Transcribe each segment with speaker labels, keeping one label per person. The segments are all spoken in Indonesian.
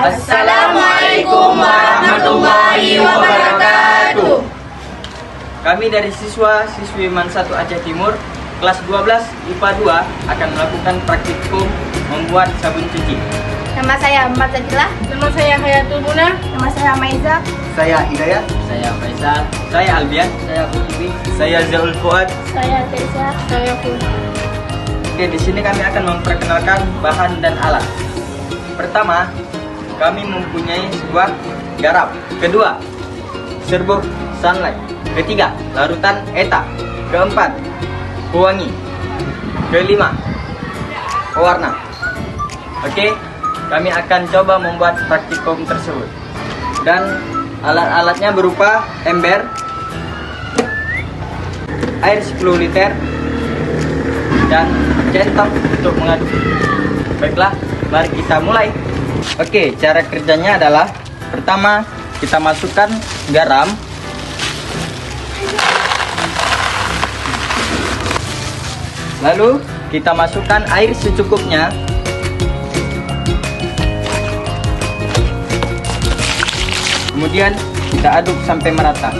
Speaker 1: Assalamualaikum warahmatullahi wabarakatuh.
Speaker 2: Kami dari siswa-siswi MAN 1 Aceh Timur kelas 12 IPA 2 akan melakukan praktikum membuat sabun cuci.
Speaker 3: Nama saya Ahmad Zadilah.
Speaker 1: Nama saya Hayatul Muna.
Speaker 3: Nama saya Maiza.
Speaker 4: Saya Hidayat.
Speaker 2: Saya Faisal, saya Albian, saya Kutubi, saya Zaul Fuad.
Speaker 3: Saya Teza.
Speaker 1: Saya Pun.
Speaker 2: Oke, di sini kami akan memperkenalkan bahan dan alat. Pertama, kami mempunyai sebuah garam. Kedua, serbuk sunlight. Ketiga, larutan ETA. Keempat, pewangi. Kelima, pewarna. Oke, kami akan coba membuat praktikum tersebut. Dan alat-alatnya berupa ember, air 10 liter, dan centong untuk mengaduk. Baiklah, mari kita mulai. Oke, cara kerjanya adalah pertama kita masukkan garam, lalu kita masukkan air secukupnya, kemudian kita aduk sampai merata.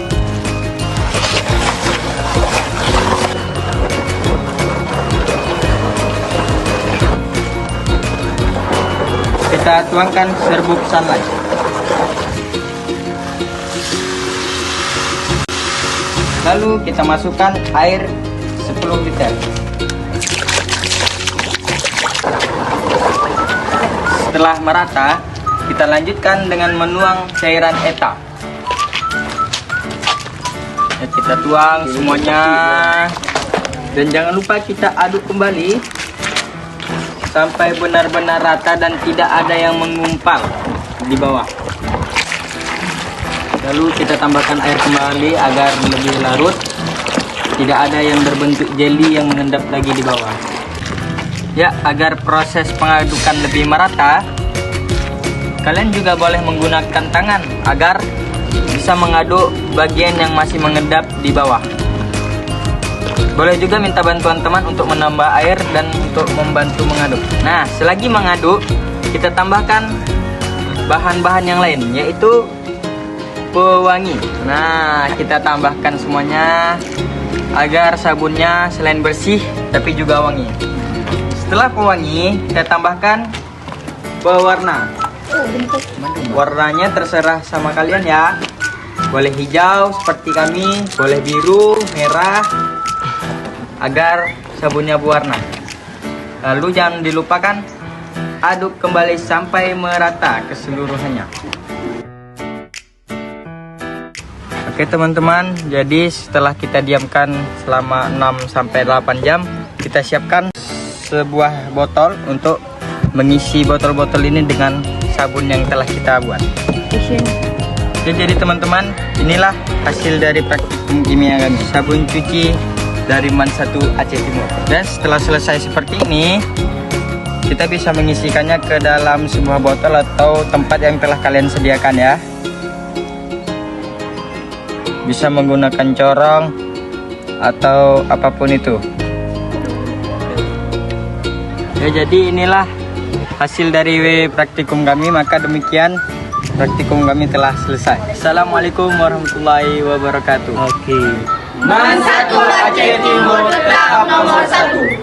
Speaker 2: Kita tuangkan serbuk sunlight. Lalu kita masukkan air 10 liter. Setelah merata, kita lanjutkan dengan menuang cairan ETA. Ya, kita tuang semuanya. Dan jangan lupa kita aduk kembali sampai benar-benar rata dan tidak ada yang mengumpal di bawah. Lalu kita tambahkan air kembali agar lebih larut. Tidak ada yang berbentuk jeli yang mengendap lagi di bawah. Ya, agar proses pengadukan lebih merata, kalian juga boleh menggunakan tangan agar bisa mengaduk bagian yang masih mengendap di bawah. Boleh juga minta bantuan teman untuk menambah air dan untuk membantu mengaduk. Nah, selagi mengaduk, kita tambahkan bahan-bahan yang lain, yaitu pewangi. Nah, kita tambahkan semuanya agar sabunnya selain bersih, tapi juga wangi. Setelah pewangi, kita tambahkan pewarna. Warnanya terserah sama kalian ya. Boleh hijau seperti kami, boleh biru, merah, agar sabunnya berwarna. Lalu jangan dilupakan aduk kembali sampai merata keseluruhannya. Oke teman-teman, jadi setelah kita diamkan selama 6-8 jam, kita siapkan sebuah botol untuk mengisi botol-botol ini dengan sabun yang telah kita buat. Oke, jadi teman-teman, inilah hasil dari praktikum kimia kami, sabun cuci dari MAN 1 Aceh Timur. Dan setelah selesai seperti ini, kita bisa mengisikannya ke dalam sebuah botol atau tempat yang telah kalian sediakan ya. Bisa menggunakan corong atau apapun itu. Ya, jadi inilah hasil dari praktikum kami. Maka demikian, praktikum kami telah selesai. Assalamualaikum warahmatullahi wabarakatuh.
Speaker 4: Oke.
Speaker 1: MAN 1 Aceh Timur tetap nomor 1.